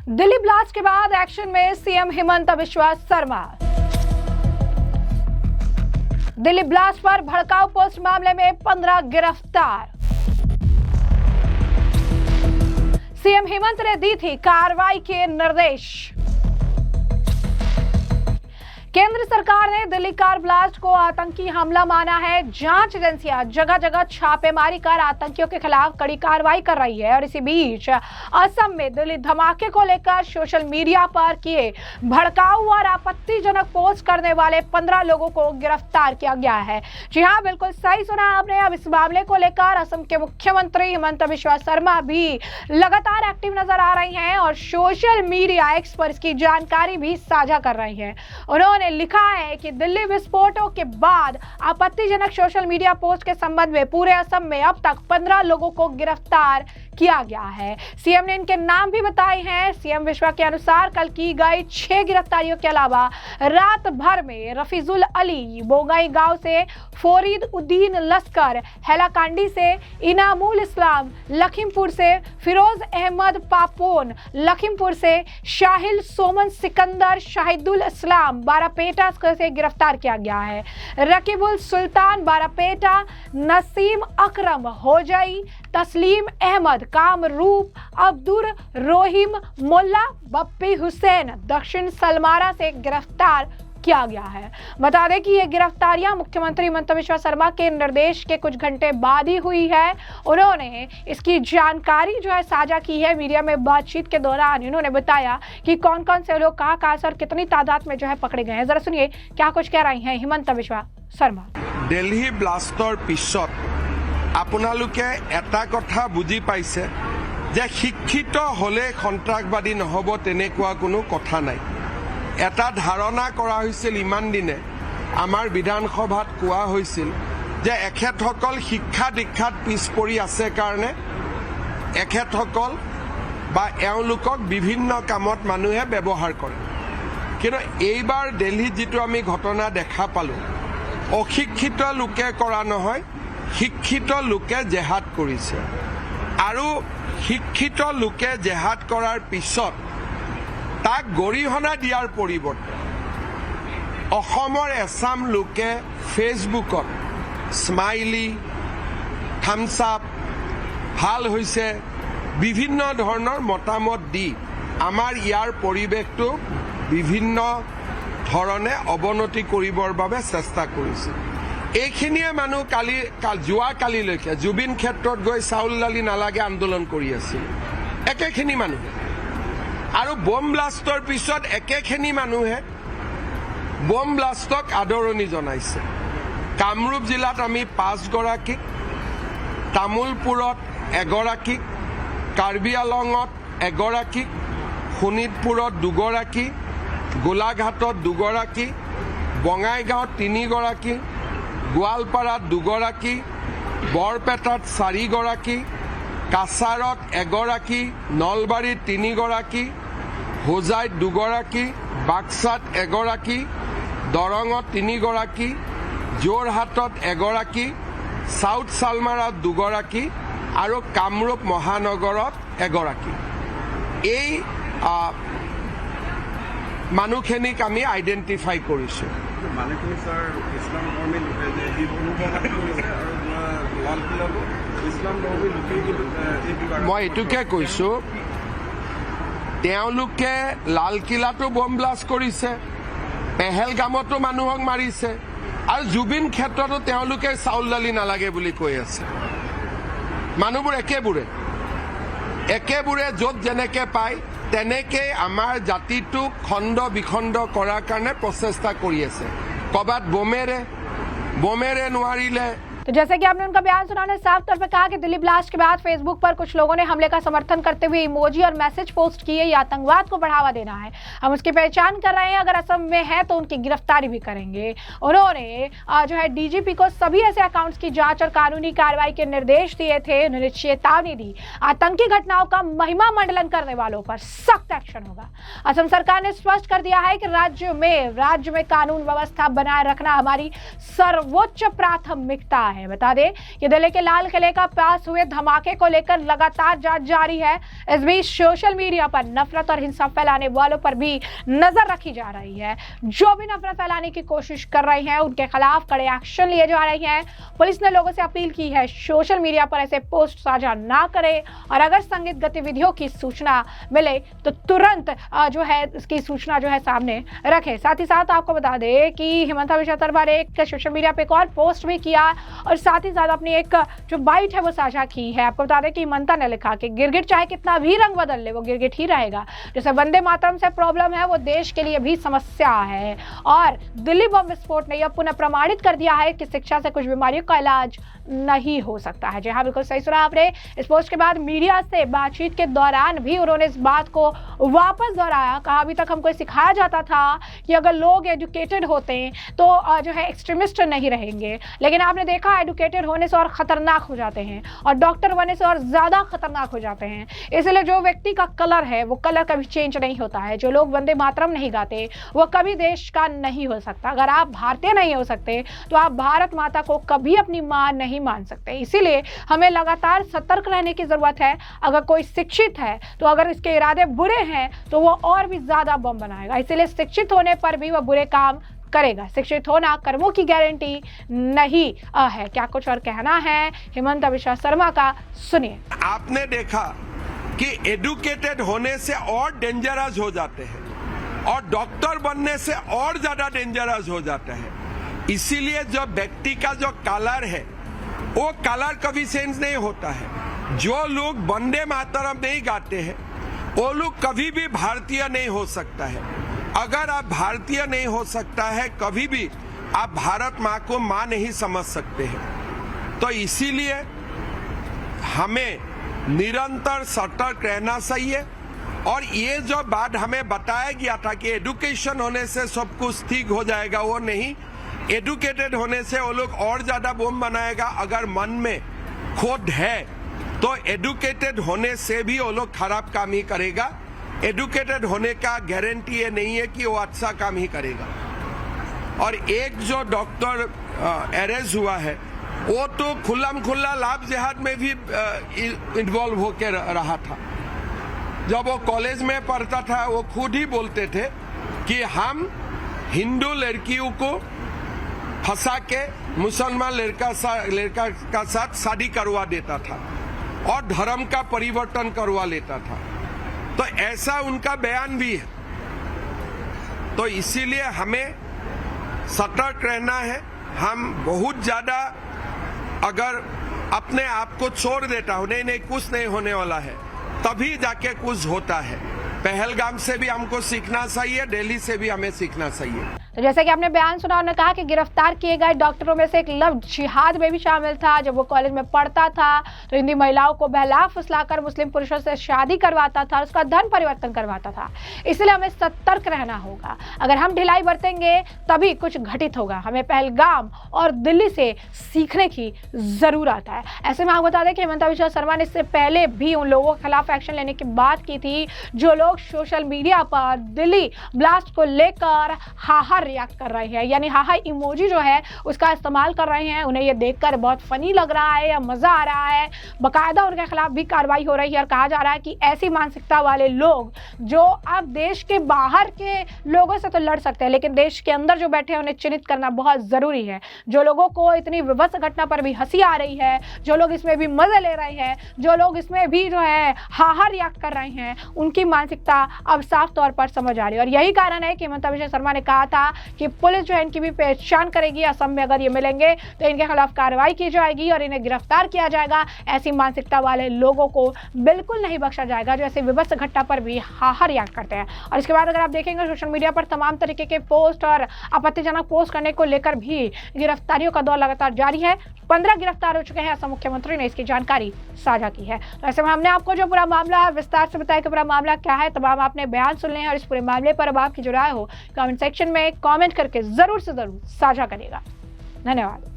Delhi blast के बाद action में सीएम हेमंत बिस्वा शर्मा। दिल्ली ब्लास्ट पर भड़काऊ पोस्ट मामले में 15 गिरफ्तार। सीएम हेमंत ने दी थी कार्रवाई के निर्देश। केंद्र सरकार ने दिल्ली कार ब्लास्ट को आतंकी हमला माना है। जांच एजेंसियां जगह जगह छापेमारी कर आतंकियों के खिलाफ कड़ी कार्रवाई कर रही है। और इसी बीच असम में दिल्ली धमाके को लेकर सोशल मीडिया पर किए भड़काऊ और आपत्तिजनक पोस्ट करने वाले 15 लोगों को गिरफ्तार किया गया है। जी हां, बिल्कुल सही सुना आपने। अब इस मामले को लेकर असम के मुख्यमंत्री हेमंत बिस्वा शर्मा भी लगातार एक्टिव नजर आ रही हैं और सोशल मीडिया एक्स पर इसकी जानकारी भी साझा कर रही हैं। उन्होंने लिखा है कि दिल्ली विस्फोटों के बाद आपत्तिजनक सोशल मीडिया पोस्ट के संबंध में पूरे असम में अब तक 15 लोगों को गिरफ्तार किया गया है। सीएम ने इनके नाम भी बताए हैं। सीएम बिस्वा के अनुसार कल की गई 6 गिरफ्तारियों के अलावा रात भर में रफीजुल अली बोंगई गांव से, फरीद उद्दीन लश्कर हैलाकांडी से, इनामुल इस्लाम लखीमपुर से, फिरोज अहमद पापोन लखीमपुर से, शाहिल सोमन सिकंदर शाहिदुल इस्लाम बारापेटा से गिरफ्तार किया गया है। रकीबुल सुल्तान बारापेटा, नसीम अकरम होजई, तस्लीम अहमद कामरूप, अब्दुल रोहिम मोल्ला, बप्पी हुसैन दक्षिण सलमारा से गिरफ्तार किया गया है। बता दें कि ये गिरफ्तारियां मुख्यमंत्री हेमंत बिस्वा शर्मा के निर्देश के कुछ घंटे बाद ही हुई है। उन्होंने इसकी जानकारी जो है साझा की है मीडिया में बातचीत के दौरान। इन्होंने बताया कि कौन कौन से लोग कहां से और कितनी तादाद में जो है पकड़े गए हैं। जरा सुनिए क्या कुछ कह रही हैं हेमंत बिस्वा शर्मा। दिल्ली ब्लास्टर पिছত আপোনালোকে এটা কথা বুজি পাইছে যে শিক্ষিত হলে সন্ত্ৰাসবাদী নহব তেনেকুৱা কোনো কথা নাই। এটা ধাৰণা কৰা হৈছিল ইমান দিনে, আমাৰ বিধানসভাত কোৱা হৈছিল যে এখেতসকল শিক্ষা দীক্ষাত পিছ পৰি আছে কাৰণে এখেতসকল বা এওঁলোকক বিভিন্ন কামত মানুহে ব্যৱহাৰ কৰে। কিন্তু এইবাৰ দিল্লীত যিটো আমি ঘটনা দেখা পালোঁ, অশিক্ষিত লোকে কৰা নহয়, শিক্ষিত লোকে জেহাদ কৰিছে। আৰু শিক্ষিত লোকে জেহাদ কৰাৰ পিছত তাক গৰিহণা দিয়াৰ পৰিৱৰ্তে অসমৰ এছাম লোকে ফেচবুকত স্মাইলি, থামছ আপ, ভাল হৈছে, বিভিন্ন ধৰণৰ মতামত দি আমাৰ ইয়াৰ পৰিৱেশটো বিভিন্ন ধৰণে অৱনতি কৰিবৰ বাবে চেষ্টা কৰিছে। এইখিনিয়ে মানুহ যোৱাকালিলৈকে জুবিন ক্ষেত্ৰত গৈ চাউল দালি নালাগে আন্দোলন কৰি আছিল একেখিনি মানুহে। আৰু বম ব্লাষ্টৰ পিছত একেখিনি মানুহে বম ব্লাষ্টক আদৰণি জনাইছে। কামৰূপ জিলাত আমি 5 গৰাকীক, তামোলপুৰত এগৰাকীক, কাৰ্বি আলঙত এগৰাকীক, শোণিতপুৰত 2 গৰাকী, গোলাঘাটত 2 গৰাকী, বঙাইগাঁৱত 3 গৰাকী, গোৱালপাৰাত 2 গৰাকী, বৰপেটাত 4 গৰাকী, কাছাৰত 1 গৰাকী, নলবাৰীত 3 গৰাকী, হোজাইত 2 গৰাকী, বাক্সাত 1 গৰাকী, দৰঙত 3 গৰাকী, যোৰহাটত 1 গৰাকী, সাউথ সালমাৰাত 2 গৰাকী আৰু কামৰূপ মহানগৰত 1 গৰাকী। এই মানুহখিনিক আমি আইডেণ্টিফাই কৰিছোঁ। মই এইটোকে কৈছোঁ, তেওঁলোকে লালকিল্লাতো বম ব্লাষ্ট কৰিছে, পেহেলগামতো মানুহক মাৰিছে, আৰু জুবিন ক্ষেত্ৰতো তেওঁলোকে চাউল দালি নালাগে বুলি কৈ আছে। মানুহবোৰ একেবোৰে য'ত যেনেকে পায় তেনেকেই আমাৰ জাতিটোক খণ্ড বিখণ্ড কৰাৰ কাৰণে প্ৰচেষ্টা কৰি আছে। ক'ৰবাত বোমেৰে নোৱাৰিলে। तो जैसे कि आपने उनका बयान सुना, उन्होंने साफ तौर पर कहा कि दिल्ली ब्लास्ट के बाद फेसबुक पर कुछ लोगों ने हमले का समर्थन करते हुए इमोजी और मैसेज पोस्ट किए। ये आतंकवाद को बढ़ावा देना है, हम उसकी पहचान कर रहे हैं, अगर असम में है तो उनकी गिरफ्तारी भी करेंगे। उन्होंने जो है डीजीपी को सभी ऐसे अकाउंट्स की जांच और कानूनी कार्रवाई के निर्देश दिए थे। उन्होंने चेतावनी दी, आतंकी घटनाओं का महिमा मंडलन करने वालों पर सख्त एक्शन होगा। असम सरकार ने स्पष्ट कर दिया है कि राज्य में कानून व्यवस्था बनाए रखना हमारी सर्वोच्च प्राथमिकता है। बता दें कि दिल्ली के लाल किले का पास हुए धमाके को लेकर लगातार जांच जारी है। इस बीच सोशल मीडिया पर नफरत और हिंसा फैलाने वालों पर भी नजर रखी जा रही है। जो भी नफरत फैलाने की कोशिश कर रहे हैं उनके खिलाफ कड़े एक्शन लिए जा रहे हैं। पुलिस ने लोगों से अपील की है सोशल मीडिया पर ऐसे पोस्ट साझा ना करें और अगर संदिग्ध गतिविधियों की सूचना मिले तो तुरंत जो है इसकी सूचना जो है सामने रखें। साथ ही साथ आपको बता दें कि हिमंता बिश्वा शर्मा ने एक सोशल मीडिया पे एक और पोस्ट भी किया और साथ ही साथ अपनी एक जो बाइट है वो साझा की है। आपको बता दें कि हिमंता ने लिखा कि गिरगिट चाहे कितना भी रंग बदल ले वो गिरगिट ही रहेगा। जैसे वंदे मातरम से प्रॉब्लम है वो देश के लिए भी समस्या है और दिल्ली बम विस्फोट ने यह पुनः प्रमाणित कर दिया है कि शिक्षा से कुछ बीमारियों का इलाज नहीं हो सकता है। जी हाँ, बिल्कुल सही सुना आपने। इस पोस्ट के बाद मीडिया से बातचीत के दौरान भी उन्होंने इस बात को वापस दोहराया। कहा अभी तक हमको सिखाया जाता था कि अगर लोग एजुकेटेड होते हैं तो जो है एक्सट्रीमिस्ट नहीं रहेंगे, लेकिन आपने देखा एजुकेटेड होने से और खतरनाक हो जाते हैं और डॉक्टर बनने से और ज्यादा खतरनाक हो जाते हैं। इसलिए जो व्यक्ति का कलर है वो कलर कभी चेंज नहीं होता है। जो लोग वंदे मातरम नहीं गाते वो कभी देश का नहीं हो सकता। अगर आप भारतीय नहीं हो सकते तो आप भारत माता को कभी अपनी मां नहीं मान सकते। इसीलिए हमें लगातार सतर्क रहने की जरूरत है। अगर कोई शिक्षित है तो अगर इसके इरादे बुरे हैं तो वो और भी ज्यादा बम बनाएगा। इसीलिए शिक्षित होने पर भी वह बुरे काम करेगा। शिक्षित होना कर्मों की गारंटी नहीं है। क्या कुछ और कहना है हिमंता बिश्वा शर्मा का, सुनिए। आपने देखा कि एडुकेटेड होने से और डेंजरस हो जाते हैं और डॉक्टर बनने से और ज्यादा डेंजरस हो जाता है। इसीलिए जो व्यक्ति का जो कलर है वो कलर कभी चेंज नहीं होता है। जो लोग वंदे मातरम नहीं गाते हैं वो लोग कभी भी भारतीय नहीं हो सकता है। अगर आप भारतीय नहीं हो सकता है कभी भी आप भारत माँ को माँ नहीं समझ सकते हैं। तो इसीलिए हमें निरंतर सतर्क रहना चाहिए। और ये जो बात हमें बताया गया था कि एजुकेशन होने से सब कुछ ठीक हो जाएगा, वो नहीं। एजुकेटेड होने से वो लोग और ज्यादा बम बनाएगा। अगर मन में खोट है तो एजुकेटेड होने से भी वो लोग खराब काम ही करेगा। एजुकेटेड होने का गारंटी ये नहीं है कि वो अच्छा काम ही करेगा। और एक जो डॉक्टर अरेस्ट हुआ है वो तो खुल्लम खुल्ला लाभ जिहाद में भी इन्वॉल्व होकर रहा था। जब वो कॉलेज में पढ़ता था वो खुद ही बोलते थे कि हम हिंदू लड़कियों को फंसा के मुसलमान लड़का का साथ शादी करवा देता था और धर्म का परिवर्तन करवा लेता था। तो ऐसा उनका बयान भी है। तो इसीलिए हमें सतर्क रहना है। हम बहुत ज्यादा अगर अपने आप को छोड़ देता हूं, नहीं कुछ नहीं होने वाला है, तभी जाके कुछ होता है। पहलगाम से भी हमको सीखना चाहिए, दिल्ली से भी हमें सीखना चाहिए। तो जैसे कि आपने बयान सुना, उन्होंने कहा कि गिरफ्तार किए गए डॉक्टरों में से एक लव जिहाद में भी शामिल था। जब वो कॉलेज में पढ़ता था तो हिंदी महिलाओं को बहला फुसलाकर मुस्लिम पुरुषों से शादी करवाता था, उसका धर्म परिवर्तन करवाता था। इसलिए हमें सतर्क रहना होगा। अगर हम ढिलाई बरतेंगे तभी कुछ घटित होगा। हमें पहलगाम और दिल्ली से सीखने की जरूरत है। ऐसे में आपको बता दें कि हिमंता बिश्वा शर्मा ने इससे पहले भी उन लोगों के खिलाफ एक्शन लेने की बात की थी जो लोग सोशल मीडिया पर दिल्ली ब्लास्ट को लेकर हाहा रिएक्ट कर रहे हैं, यानी हाहा इमोजी जो है उसका इस्तेमाल कर रहे हैं। उन्हें ये देखकर बहुत फनी लग रहा है या मजा आ रहा है। बाकायदा उनके खिलाफ भी कार्रवाई हो रही है और कहा जा रहा है कि ऐसी मानसिकता वाले लोग जो अब देश के बाहर के लोगों से तो लड़ सकते हैं लेकिन देश के अंदर जो बैठे हैं उन्हें चिन्हित करना बहुत जरूरी है। जो लोगों को इतनी विभत्स घटना पर भी हंसी आ रही है, जो लोग इसमें भी मजे ले रहे हैं, जो लोग इसमें भी जो है हाहा रिएक्ट कर रहे हैं, उनकी मानसिकता अब साफ तौर पर समझ आ रही है। और यही कारण है कि हिमंता बिश्वा शर्मा ने कहा था कि पुलिस जो है इनकी भी पहचान करेगी। असम में अगर ये मिलेंगे तो इनके खिलाफ कार्रवाई की जाएगी और इन्हें गिरफ्तार किया जाएगा। ऐसी मानसिकता वाले लोगों को बिल्कुल नहीं बख्शा जाएगा जो ऐसे विभत्स घटना पर भी हाहा रिएक्ट करते हैं। और इसके बाद अगर आप देखेंगे सोशल मीडिया पर तमाम तरीके के पोस्ट और आपत्तिजनक पोस्ट करने को लेकर भी गिरफ्तारियों का दौर लगातार जारी है। 15 गिरफ्तार हो चुके हैं। असम मुख्यमंत्री ने इसकी जानकारी साझा की है। तो ऐसे में हमने आपको जो पूरा मामला है विस्तार से बताया कि पूरा मामला क्या है। तमाम आपने बयान सुन लिए हैं और इस पूरे मामले पर अब आपकी जो राय हो कमेंट सेक्शन में कमेंट करके जरूर से जरूर साझा करिएगा। धन्यवाद।